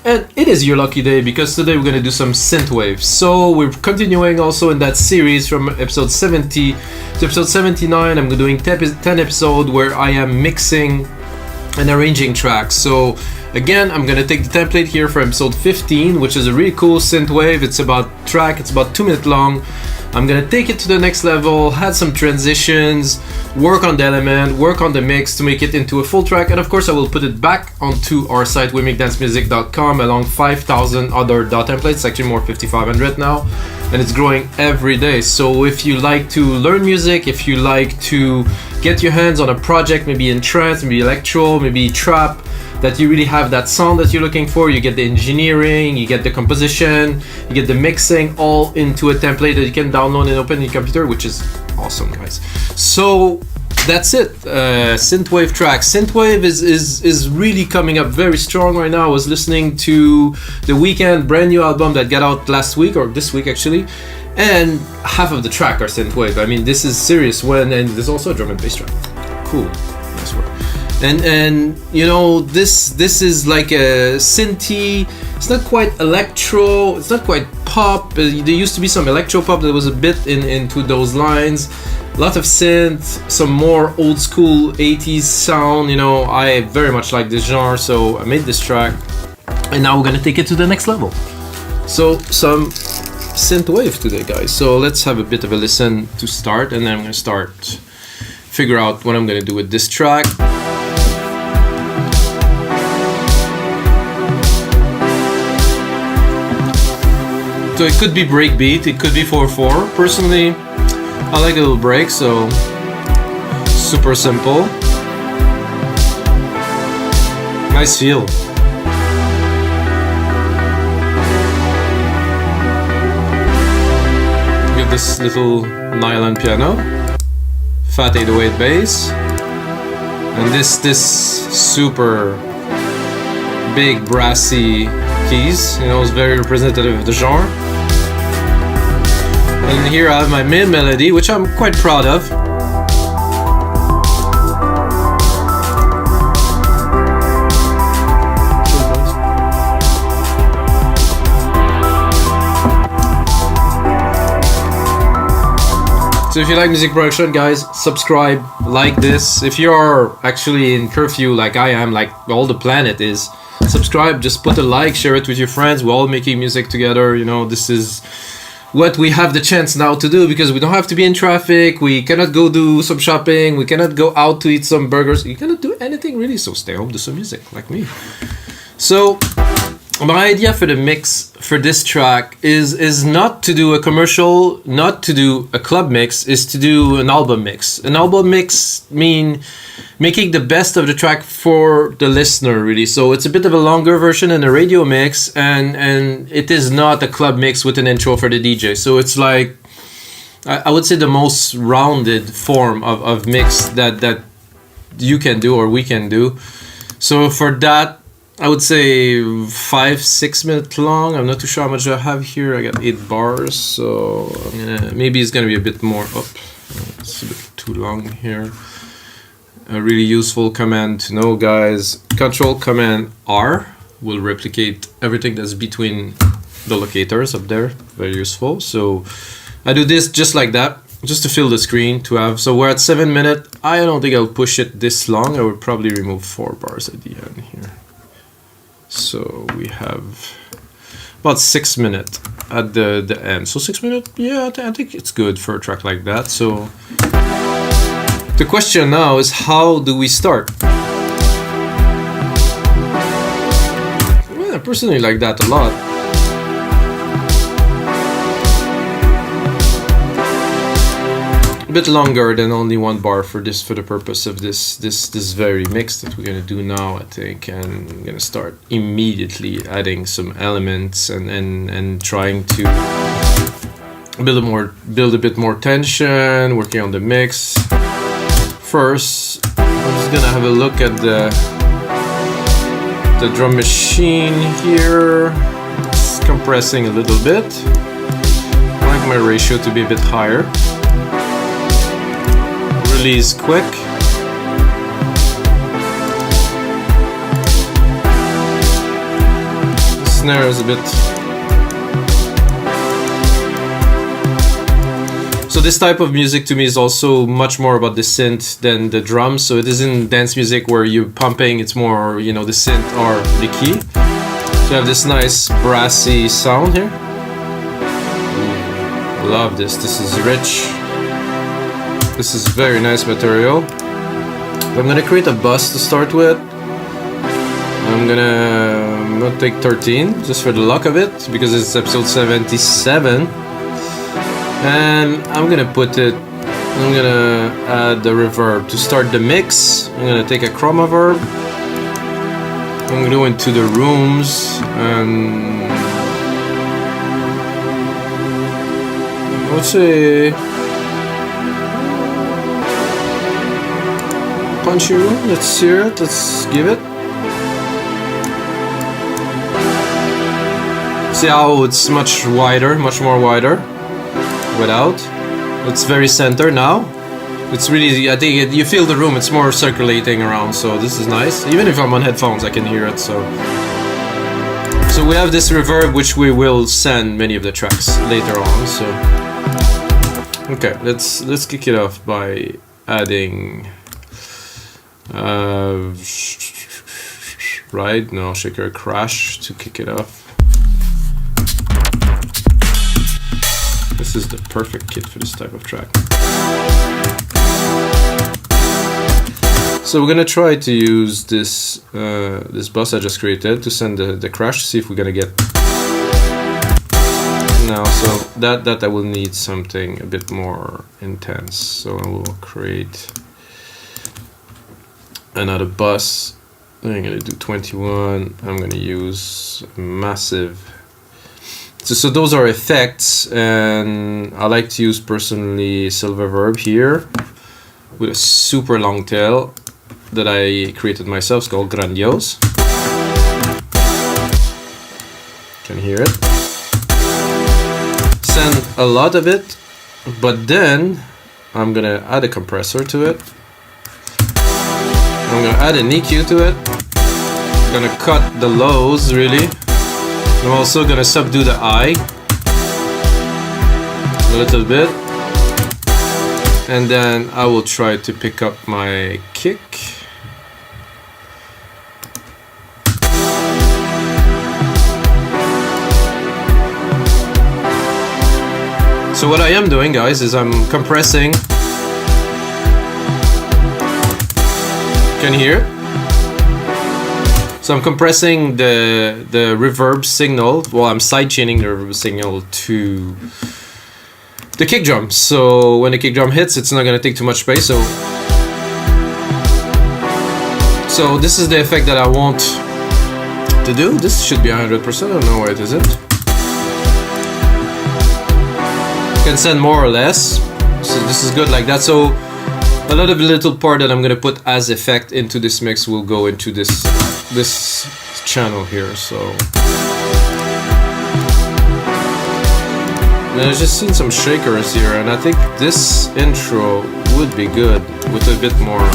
And it is your lucky day because today we're going to do some synthwave. So we're continuing also in that series from episode 70 to episode 79. I'm doing 10 episodes where I am mixing and arranging tracks. So again, I'm going to take the template here for episode 15, which is a really cool synthwave. It's about 2 minutes long. I'm going to take it to the next level, add some transitions, work on the element, work on the mix to make it into a full track, and of course I will put it back onto our site wemakedancemusic.com along 5,000 other dot templates. It's actually more 5,500 now, and it's growing every day. So if you like to learn music, if you like to get your hands on a project, maybe in trance, maybe electro, maybe trap, that you really have that sound that you're looking for, you get the engineering, you get the composition, you get the mixing all into a template that you can download and open in your computer, which is awesome, guys. So that's it. Synthwave tracks. Synthwave is really coming up very strong right now. I was listening to the Weeknd brand new album that got out last week, or this week actually, and half of the track are synthwave. I mean, this is serious. And there's also a drum and bass track. Cool, nice work. And you know, this is like a synthy. It's not quite electro, it's not quite pop. There used to be some electro pop that was a bit into those lines. A lot of synth, some more old school 80s sound. You know, I very much like this genre, so I made this track, and now we're gonna take it to the next level. So some synthwave today, guys. So let's have a bit of a listen to start, and then I'm gonna figure out what I'm gonna do with this track. So it could be breakbeat, it could be 4/4. Personally, I like a little break, so super simple. Nice feel. Give this little nylon piano, fat 808 bass, and this super big brassy keys. You know, it's very representative of the genre. And here I have my main melody, which I'm quite proud of. So if you like music production, guys, subscribe, like this. If you're actually in curfew like I am, like all the planet is, subscribe, just put a like, share it with your friends. We're all making music together. You know, this is what we have the chance now to do because we don't have to be in traffic. We cannot go do some shopping. We cannot go out to eat some burgers. You cannot do anything really, so stay home, do some music like me. So my idea for the mix for this track is not to do a commercial, not to do a club mix, is to do an album mix. An album mix mean making the best of the track for the listener, really. So it's a bit of a longer version than a radio mix, and it is not a club mix with an intro for the DJ. So it's like, I would say, the most rounded form of mix that you can do or we can do. So for that, I would say 5-6 minutes long. I'm not too sure how much I have here. I got 8 bars, so maybe it's gonna be a bit more up. It's a bit too long here. A really useful command to know, guys. Control Command R will replicate everything that's between the locators up there. Very useful. So I do this just like that, just to fill the screen to have. So we're at 7 minutes. I don't think I'll push it this long. I would probably remove 4 bars at the end here. So we have about 6 minutes at the end. So 6 minutes, yeah, I think it's good for a track like that. So the question now is, how do we start? Well, I personally like that a lot. A bit longer than only 1 bar for the purpose of this very mix that we're gonna do now, I think. And I'm gonna start immediately adding some elements and trying to build a bit more tension, working on the mix. First, I'm just gonna have a look at the drum machine here. It's compressing a little bit. I like my ratio to be a bit higher. Release quick. snare is a bit. So this type of music to me is also much more about the synth than the drums. So it isn't dance music where you're pumping, it's more, you know, the synth or the key. So you have this nice brassy sound here. Love this. This is rich. This is very nice material. I'm gonna create a bus to start with. I'm gonna take 13 just for the luck of it because it's episode 77. And I'm gonna add the reverb to start the mix. I'm gonna take a chroma verb. I'm gonna go into the rooms and let's say punchy room. Let's hear it. Let's give it. See how it's much wider, much more wider. Without, it's very center now. It's really, I think you feel the room. It's more circulating around, so this is nice. Even if I'm on headphones, I can hear it. So we have this reverb, which we will send many of the tracks later on. So okay, let's kick it off by adding right? No, shaker crash to kick it off. This is the perfect kit for this type of track. So we're gonna try to use this this bus I just created to send the crash. See if we're gonna get. Now, so that I will need something a bit more intense. So I will create another bus. I'm gonna do 21. I'm gonna use massive. So those are effects, and I like to use personally silver verb here with a super long tail that I created myself. It's called Grandiose. Can hear it. Send a lot of it, but then I'm gonna add a compressor to it. I'm gonna add an EQ to it. I'm gonna cut the lows really. I'm also gonna subdue the I a little bit, and then I will try to pick up my kick. So what I am doing, guys, is I'm compressing. Can you hear it? So I'm compressing the reverb signal. Well, I'm sidechaining the reverb signal to the kick drum. So when the kick drum hits, it's not gonna take too much space. So this is the effect that I want to do. This should be 100%. I don't know where it is. You can send more or less. So this is good like that. So a lot of the little part that I'm gonna put as effect into this mix will go into this channel here. So and I've just seen some shakers here, and I think this intro would be good with a bit more.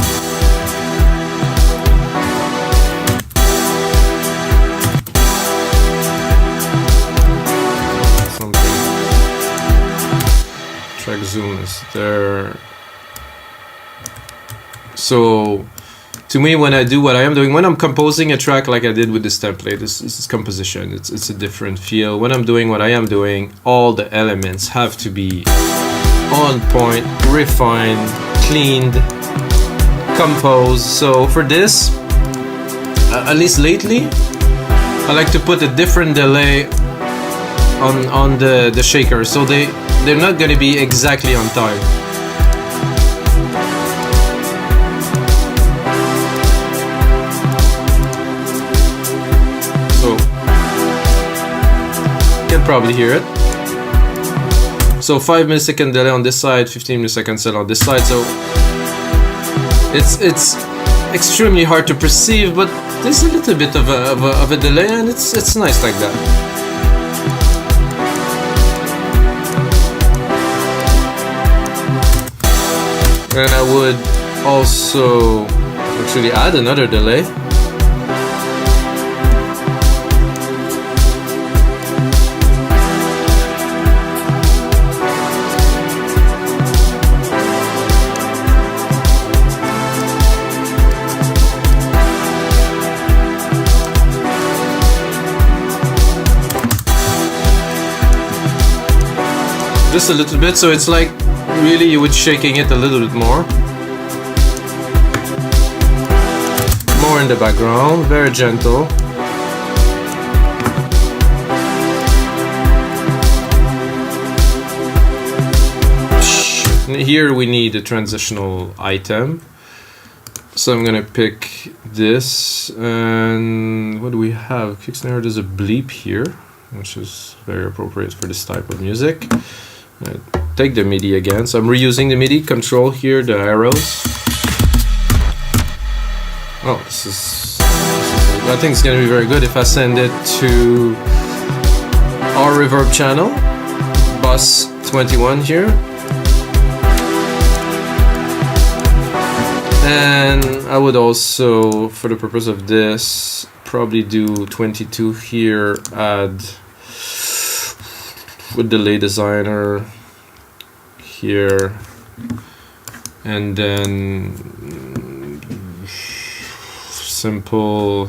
Something. Track zoom is there. So to me, when I do what I am doing, when I'm composing a track like I did with this template, this is composition. It's a different feel. When I'm doing what I am doing, all the elements have to be on point, refined, cleaned, composed. So for this, at least lately, I like to put a different delay on the shaker, so they're not going to be exactly on time. Probably hear it. So 5 millisecond delay on this side, 15 milliseconds delay on this side. So it's extremely hard to perceive, but there's a little bit of a delay, and it's nice like that. And I would also actually add another delay. Just a little bit, so it's like really you would shaking it a little bit more. More in the background, very gentle. Here we need a transitional item. So I'm gonna pick this, and what do we have? Kick snare, there's a bleep here, which is very appropriate for this type of music. Take the MIDI again, so I'm reusing the MIDI control here, the arrows. Oh, this is I think it's gonna be very good if I send it to our reverb channel, bus 21 here. And I would also, for the purpose of this, probably do 22 here, add with delay designer here, and then simple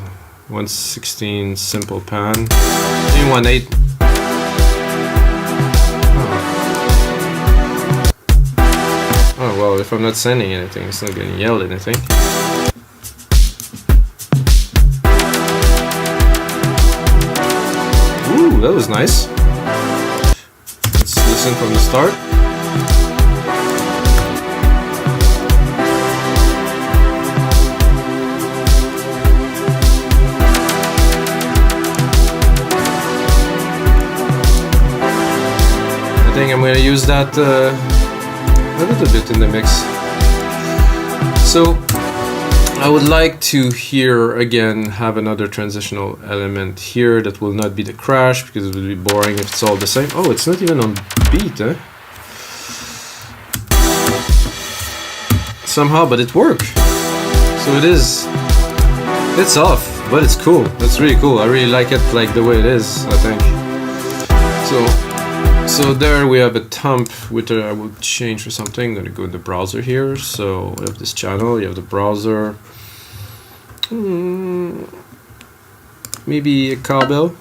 1/16 simple pan in 1/8. Oh well, if I'm not sending anything, it's not gonna yell anything. Ooh, that was nice. Let's listen from the start. I think I'm gonna use that a little bit in the mix. So I would like to here again have another transitional element here that will not be the crash, because it will be boring if it's all the same. Oh, it's not even on beat, eh? Somehow, but it worked. So it is. It's off, but it's cool. That's really cool. I really like it, like the way it is, I think. So there we have a thump, which I will change for something. I'm gonna go in the browser here. So we have this channel, you have the browser. Maybe a cowbell.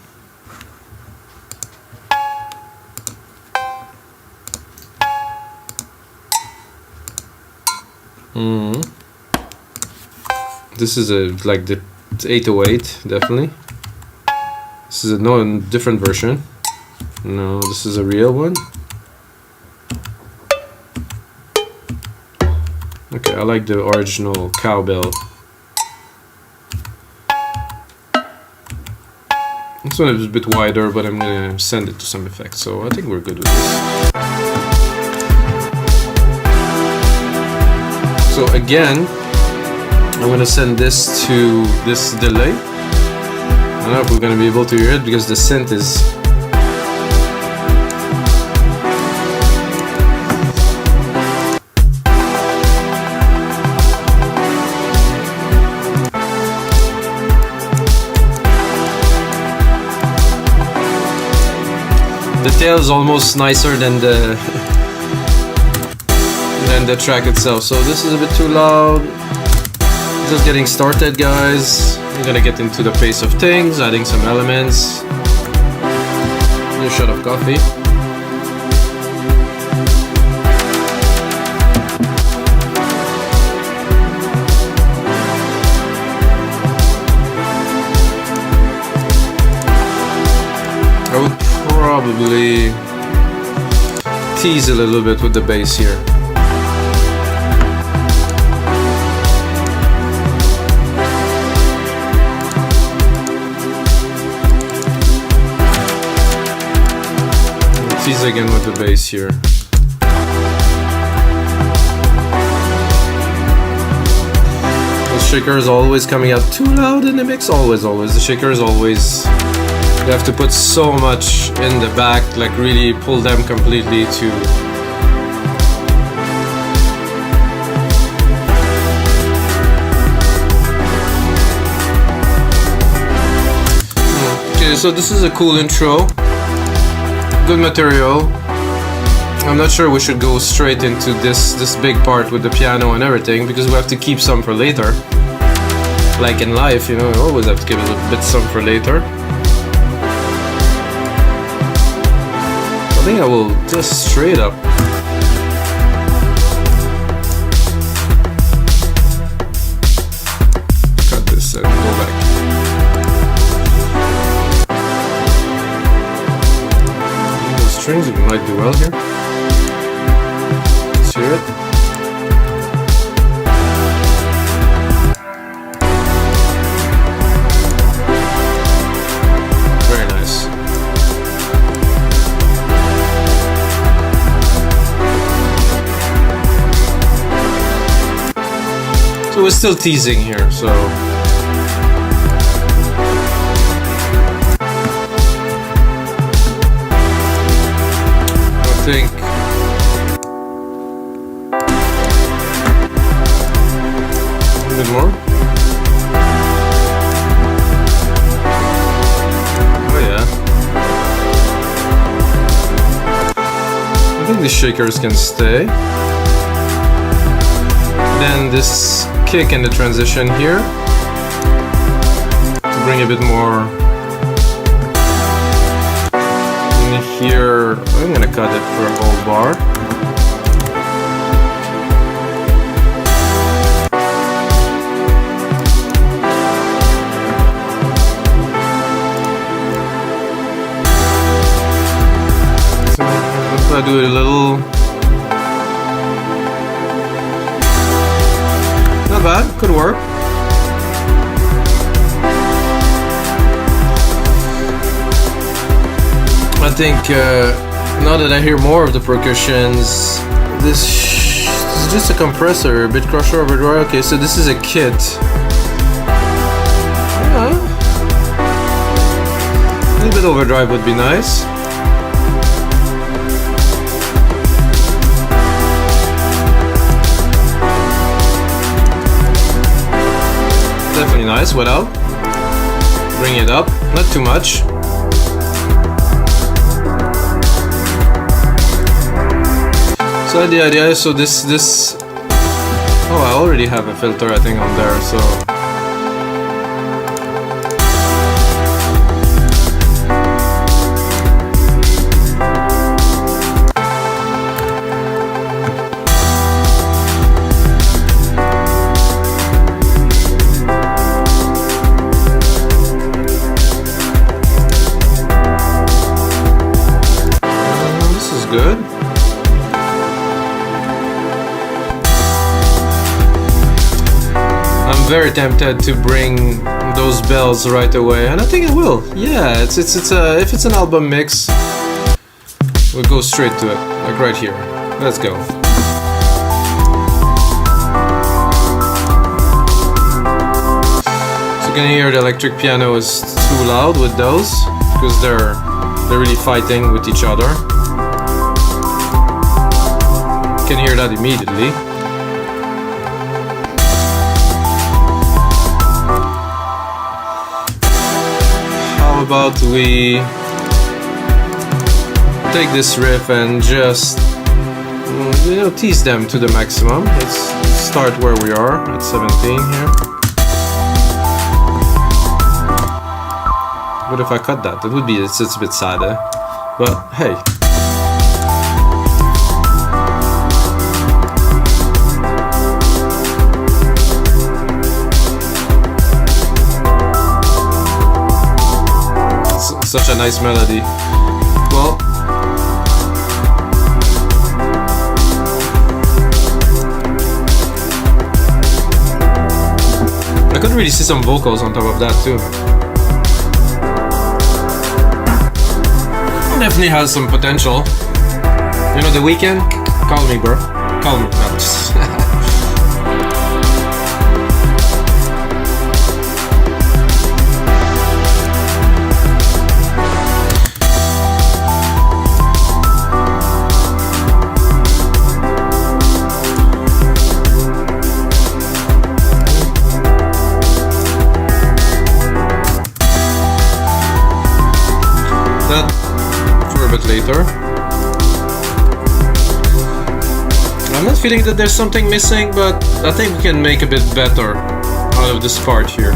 This is like the 808, definitely. This is a different version. No, this is a real one. Okay, I like the original cowbell. This one is a bit wider, but I'm gonna send it to some effect, so I think we're good with this. So again, I'm gonna send this to this delay. I don't know if we're gonna be able to hear it because the synth is the tail is almost nicer than the track itself. So this is a bit too loud. Just getting started, guys. I'm gonna get into the pace of things, adding some elements. New shot of coffee. I would probably tease a little bit with the bass here. Tease again with the bass here. The shaker is always coming out too loud in the mix. Always. The shaker is always. You have to put so much in the back, like really pull them completely to. Okay, so this is a cool intro. Good material. I'm not sure we should go straight into this big part with the piano and everything, because we have to keep some for later. Like in life, you know, we always have to keep a little bit some for later. think I will just straight up. Cut this and go back. The strings might do well here. Let's hear it. So we're still teasing here, so I think a bit more. Oh yeah. I think the shakers can stay. Then this kick in the transition here to bring a bit more in here. I'm gonna cut it for a whole bar. So I do it a little. Not bad, could work. I think now that I hear more of the percussions, this is just a compressor, a bit crusher overdrive. Okay, so this is a kit. Yeah. A little bit overdrive would be nice. Definitely nice without. Bring it up, not too much. So the idea is, so this oh, I already have a filter I think on there, so good. I'm very tempted to bring those bells right away, and I think it will. Yeah, it's if it's an album mix, we'll go straight to it, like right here. Let's go. So you can hear the electric piano is too loud with those because they're really fighting with each other. Can hear that immediately. How about we take this riff and just tease them to the maximum. Let's start where we are at 17 here. What if I cut that? It would be it's a bit sadder, but hey. Such a nice melody. Well, I could really see some vocals on top of that too. Definitely has some potential. You know, The Weeknd? Call me, bro. Call me. No, just for a bit later. I'm not feeling that there's something missing, but I think we can make a bit better out of this part here.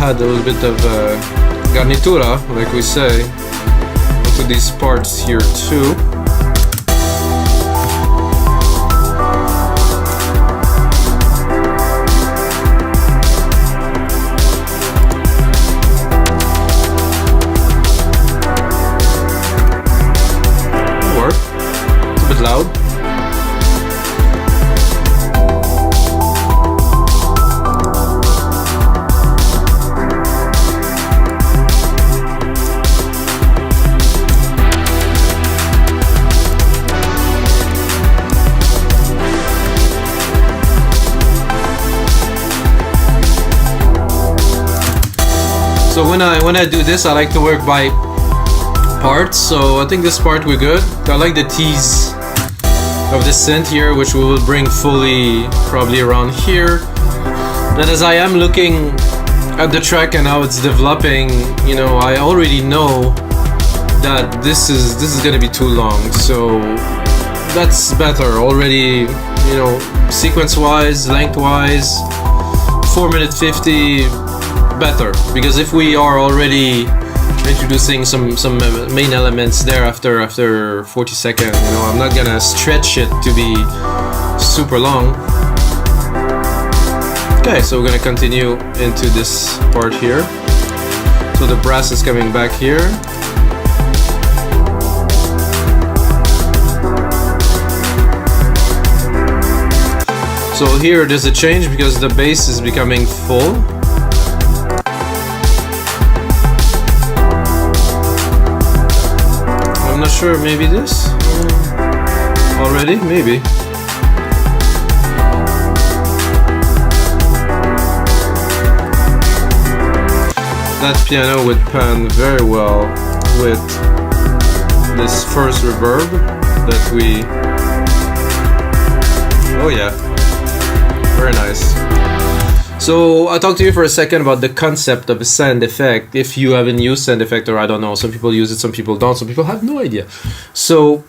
add a little bit of garnitura, like we say, into these parts here too. Work. It's a bit loud. So when I do this, I like to work by parts. So I think this part we're good. I like the tease of the synth here, which we will bring fully probably around here. And as I am looking at the track and how it's developing, you know, I already know that this is gonna be too long. So that's better already, you know, sequence-wise, length-wise, 4 minute 50. Better, because if we are already introducing some main elements there after 40 seconds, you know, I'm not gonna stretch it to be super long. Okay, so we're gonna continue into this part here. So the brass is coming back here. So here there's a change because the bass is becoming full. I'm not sure, maybe this? Already? Maybe. That piano would pan very well with this first reverb that we... Oh yeah, very nice. So I talked to you for a second about the concept of a sand effect. If you haven't used sand effect, or I don't know, some people use it, some people don't, some people have no idea. So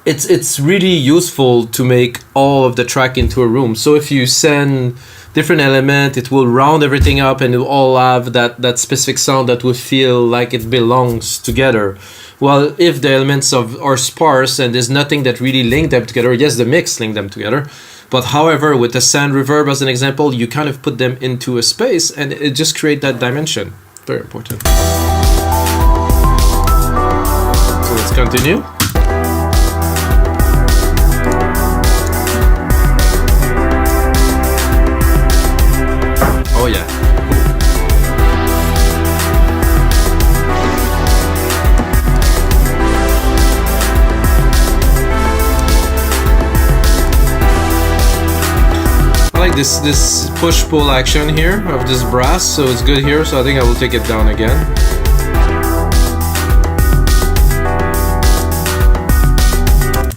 it's really useful to make all of the track into a room. So if you send different element, it will round everything up and it will all have that specific sound that will feel like it belongs together. Well, if the elements are sparse and there's nothing that really link them together, yes, the mix link them together. But however, with the sand reverb as an example, you kind of put them into a space and it just creates that dimension. Very important. So let's continue. Oh yeah. This push-pull action here of this brass, so it's good here, so I think I will take it down again.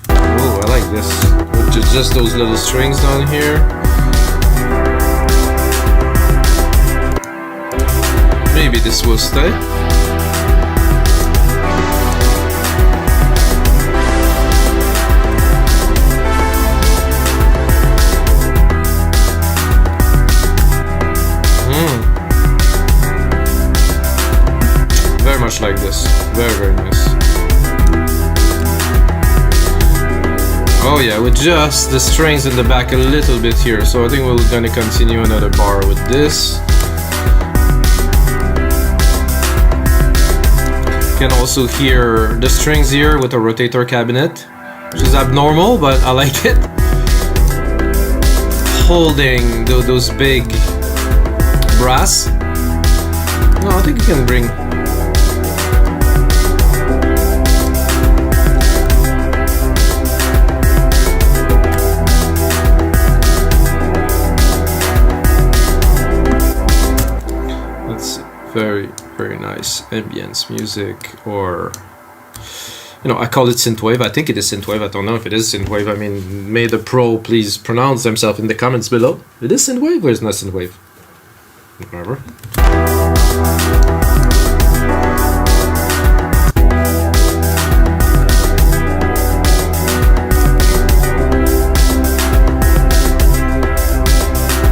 Oh, I like this, which is just those little strings down here. Maybe this will stay. Much like this. Very, very nice. Oh yeah, with just the strings in the back a little bit here. So I think we're gonna continue another bar with this. You can also hear the strings here with a rotator cabinet, which is abnormal, but I like it. Holding those big brass. No, I think you can bring... Very, very nice ambience music, or, you know, I call it synthwave. I think it is synthwave. I don't know if it is synthwave. I mean, may the pro please pronounce themselves in the comments below. It is synthwave or is not synthwave? Whatever.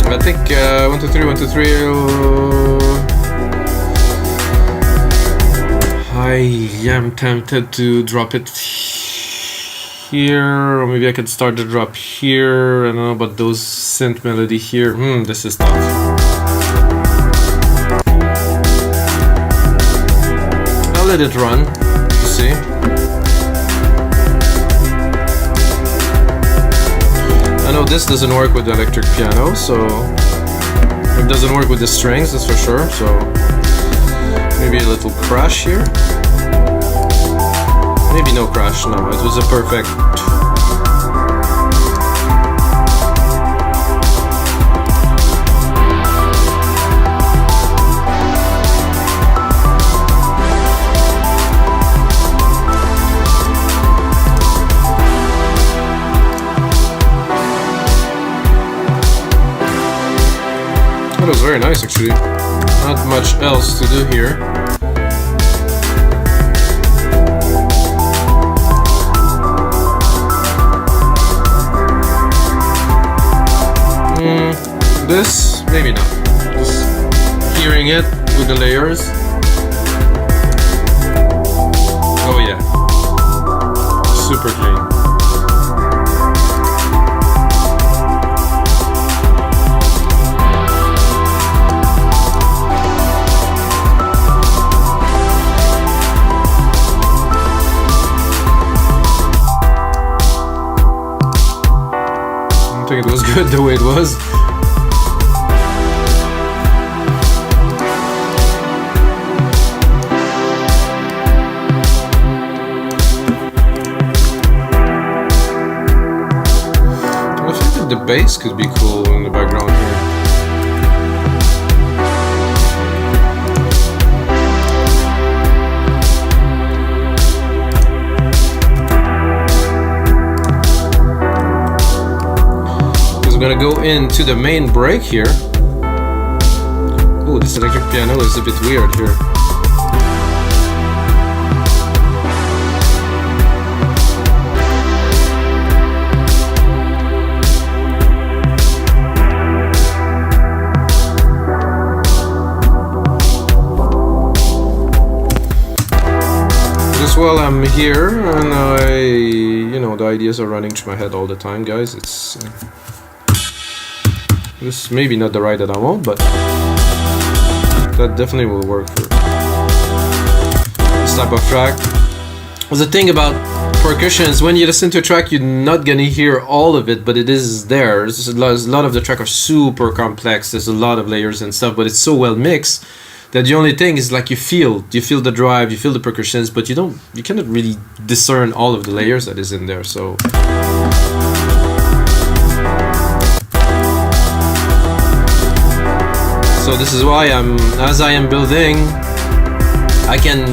I think 1, 2, 3, 1, 2, 3. I am tempted to drop it here, or maybe I could start the drop here. I don't know about those synth melody here. This is tough. I'll let it run to see. I know this doesn't work with the electric piano, so it doesn't work with the strings, that's for sure. So maybe a little crash here. Maybe no crash, no, it was a perfect. That was very nice actually. Not much else to do here. This, maybe not. Just hearing it with the layers. Oh yeah. Super clean. I think it was good the way it was. The bass could be cool in the background here. Because I'm gonna go into the main break here. Oh, this electric piano is a bit weird here. Well, I'm here and the ideas are running through my head all the time, guys. It's this maybe not the ride that I want, but that definitely will work for this type of track. The thing about percussions, when you listen to a track, you're not gonna hear all of it, but it is there. There's a lot of the track are super complex. There's a lot of layers and stuff, but it's so well mixed that the only thing is like you feel the drive, you feel the percussions, but you cannot really discern all of the layers that is in there. So this is why as I am building, I can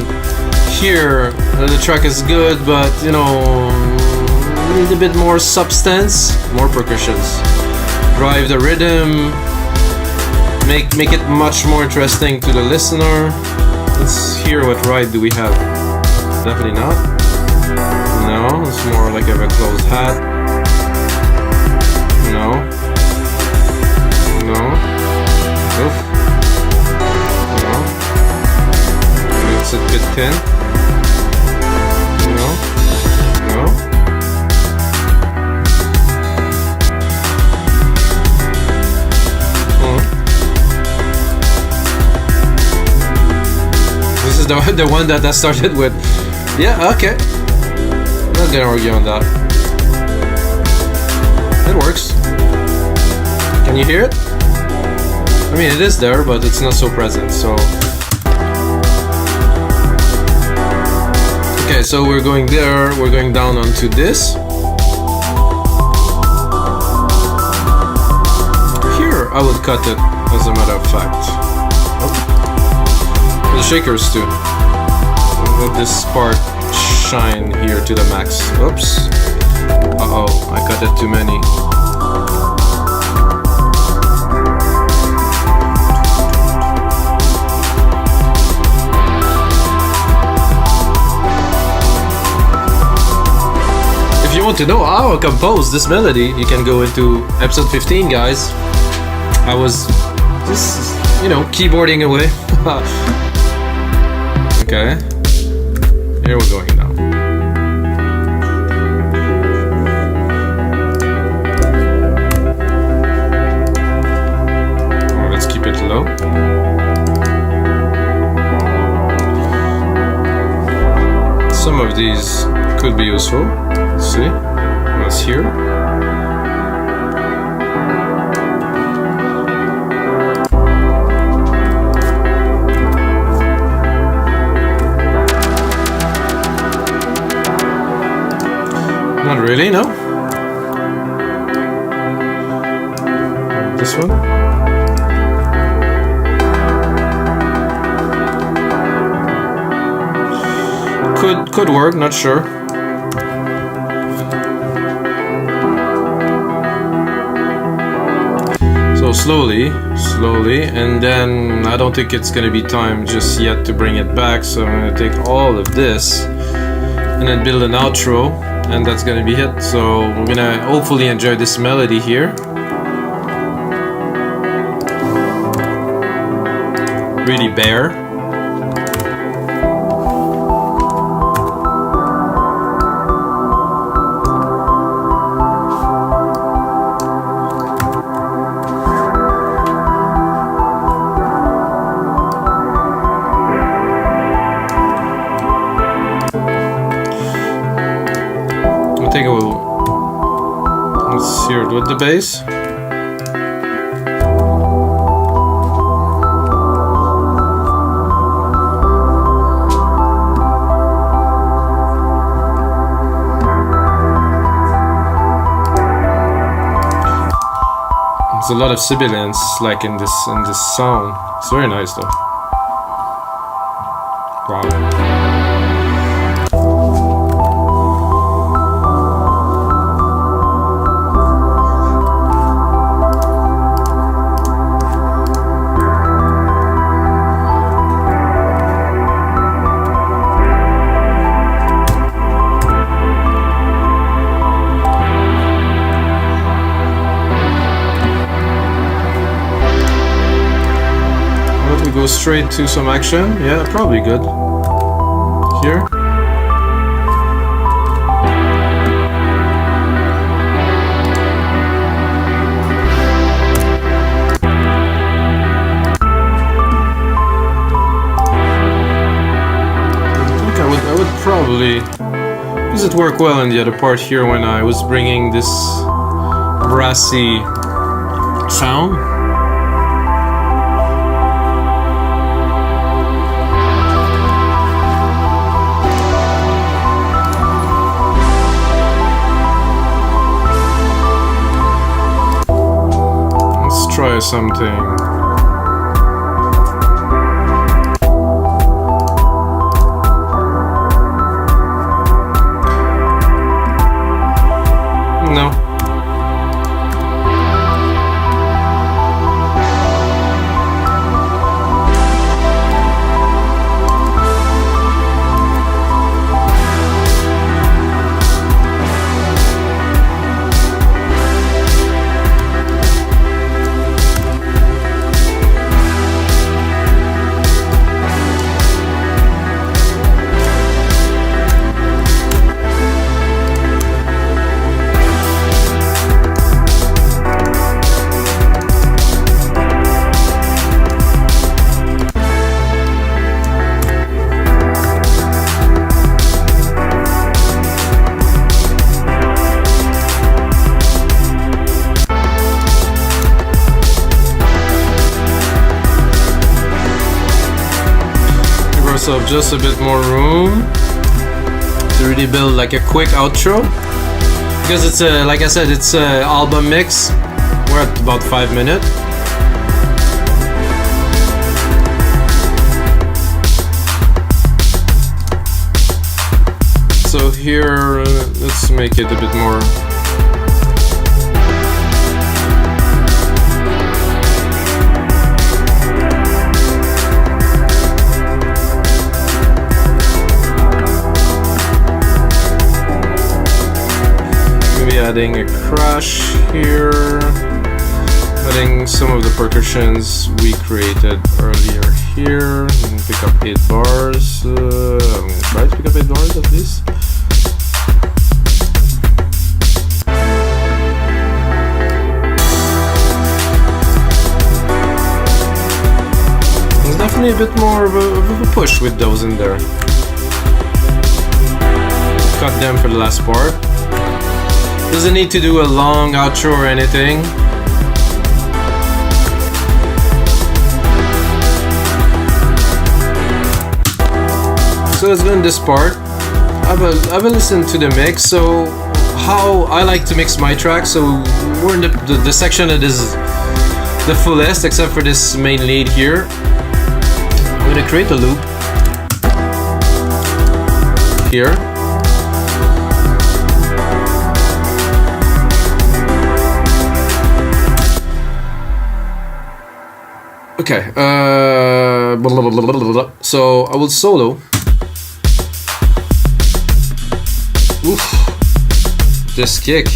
hear the track is good, but need a bit more substance, more percussions, drive the rhythm. Make it much more interesting to the listener. Let's hear what ride do we have. Definitely not. No, it's more like a closed hat. No. No. Oof. No. It's a bit thin. No. No. This is the one that I started with. Yeah, okay. I'm not gonna argue on that. It works. Can you hear it? I mean, it is there, but it's not so present, so... Okay, so we're going there, we're going down onto this. Here, I would cut it, as a matter of fact. The shakers too. Let this part shine here to the max. Oops. Uh-oh, I cut it too many. If you want to know how I compose this melody, you can go into episode 15, guys. I was just, keyboarding away. Okay. Here we're going now. Oh, let's keep it low. Some of these could be useful. Let's see. Let's hear. Not really, no? This one? Could work, not sure. So slowly, and then I don't think it's gonna be time just yet to bring it back, so I'm gonna take all of this and then build an outro, and that's gonna be it. So we're gonna hopefully enjoy this melody here. Really bare. I think let's hear it with the bass. There's a lot of sibilance like in this sound. It's very nice though. Wow. Go straight to some action. Yeah, probably good. Here. I think I would probably. Does it work well in the other part here when I was bringing this brassy sound? Try something. No. Of just a bit more room to really build like a quick outro, because it's a, like I said, it's a album mix. We're at about 5 minutes. So here, let's make it a bit more. Adding a crash here, Adding some of the percussions we created earlier here. Pick up 8 bars. I'm gonna try to pick up 8 bars at least. There's definitely a bit more of a push with those in there. Cut them for the last part. Doesn't need to do a long outro or anything. So let's go in this part. Have a listen to the mix. So how I like to mix my track. So we're in the section that is the fullest, except for this main lead here. I'm gonna create a loop here. Okay. So I will solo. Oof, this kick.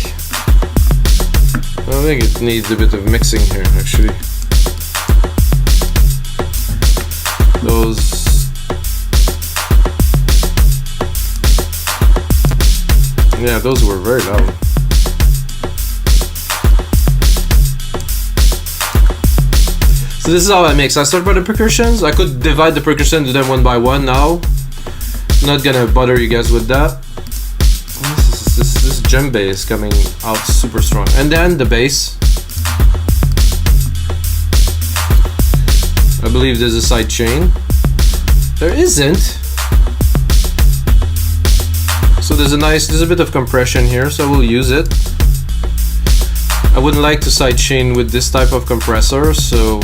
I think it needs a bit of mixing here, actually. Those were very loud. So this is how I mix. I start by the percussions. I could divide the percussion to them one by one now. Not gonna bother you guys with that. This djembe is coming out super strong. And then the bass. I believe there's a side chain. There isn't. So there's a bit of compression here, so I will use it. I wouldn't like to side chain with this type of compressor, so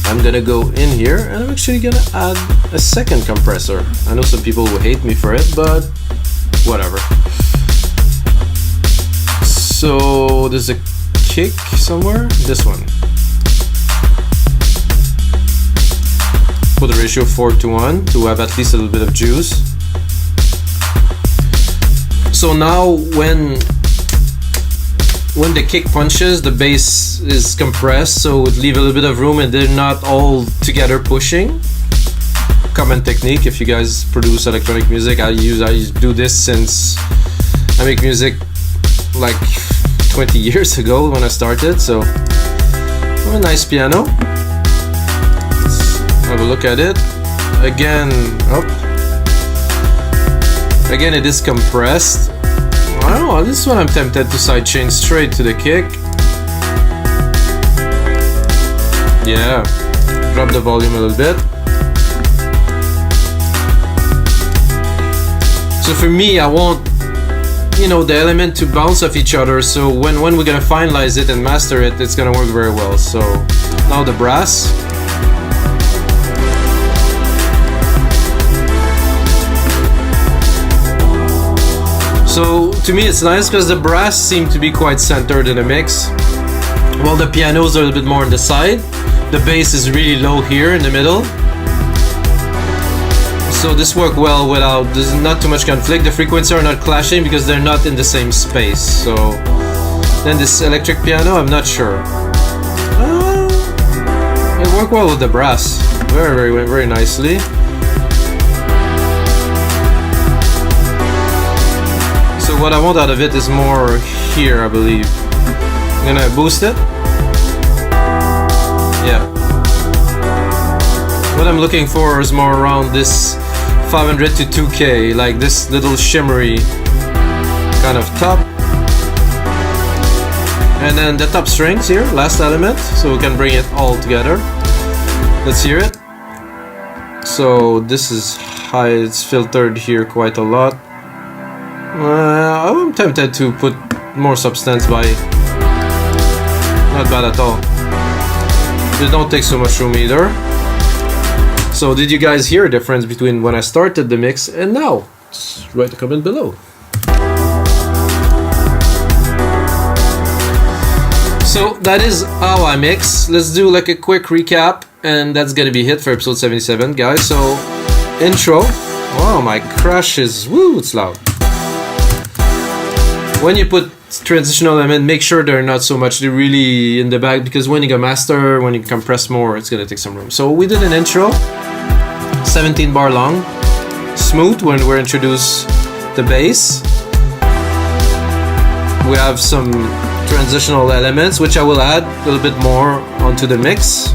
I'm gonna go in here and I'm actually gonna add a second compressor. I know some people will hate me for it, but whatever. So there's a kick somewhere. This one. Put the ratio 4:1 to have at least a little bit of juice. So now when the kick punches, the bass is compressed, so it leaves a little bit of room and they're not all together pushing. Common technique if you guys produce electronic music. I do this since I make music like 20 years ago when I started. So a nice piano. Let's have a look at it. Again, again it is compressed. I don't know, this one I'm tempted to sidechain straight to the kick. Yeah, drop the volume a little bit. So for me, I want, the element to bounce off each other, so when we're gonna finalize it and master it, it's gonna work very well. So now the brass. So to me it's nice because the brass seem to be quite centered in the mix, while the pianos are a bit more on the side. The bass is really low here in the middle. So this worked well without, there's not too much conflict. The frequencies are not clashing because they're not in the same space. So then this electric piano, I'm not sure. It worked well with the brass. Very, very, very nicely. So what I want out of it is more here, I believe. I'm gonna boost it. Yeah. What I'm looking for is more around this 500 to 2K, like this little shimmery kind of top. And then the top strings here, last element, so we can bring it all together. Let's hear it. So this is high, it's filtered here quite a lot. I'm tempted to put more substance by. Not bad at all. They don't take so much room either. So did you guys hear a difference between when I started the mix and now? Just write a comment below. So that is how I mix. Let's do like a quick recap, and that's gonna be it for episode 77, guys. So intro. Oh, my crash is, woo, it's loud. when you put transitional element, make sure they're not so much they're really in the back, because when you go master, when you compress more, it's gonna take some room. So we did an intro, 17 bar long, smooth when we introduce the bass. We have some transitional elements which I will add a little bit more onto the mix.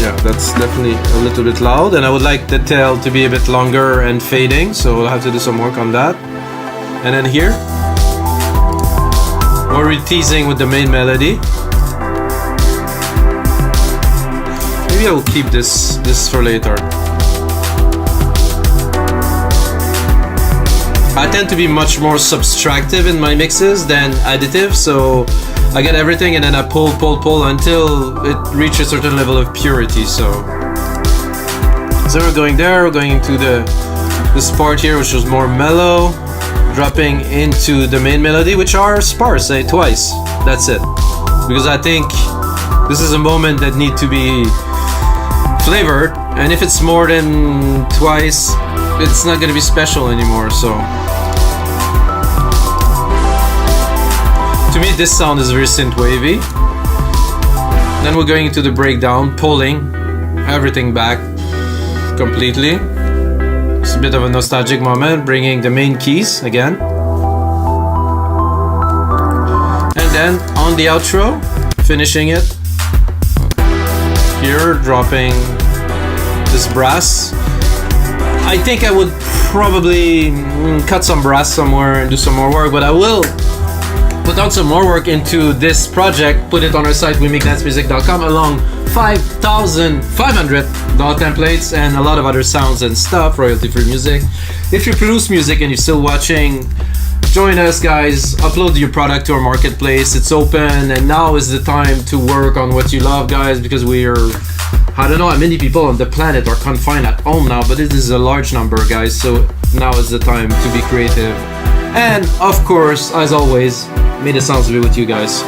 Yeah, that's definitely a little bit loud, and I would like the tail to be a bit longer and fading, so we'll have to do some work on that. And then here, we're teasing with the main melody. Maybe I will keep this for later. I tend to be much more subtractive in my mixes than additive, so I get everything and then I pull until it reaches a certain level of purity. So we're going there, we're going into this part here, which was more mellow, dropping into the main melody, which are sparse, say twice. That's it. Because I think this is a moment that need to be flavored, and if it's more than twice, it's not gonna be special anymore. So to me, this sound is very synthwavy. Then we're going into the breakdown, pulling everything back completely. It's a bit of a nostalgic moment, bringing the main keys again. And then on the outro, finishing it here, dropping this brass. I think I would probably cut some brass somewhere and do some more work, but I will put out some more work into this project, put it on our site, wemake.dancemusic.com, along 5,500 DAW templates and a lot of other sounds and stuff, royalty-free music. If you produce music and you're still watching, join us, guys. Upload your product to our marketplace. It's open, and now is the time to work on what you love, guys, because I don't know how many people on the planet are confined at home now, but it is a large number, guys, so now is the time to be creative. And of course, as always, may the sounds be with you guys.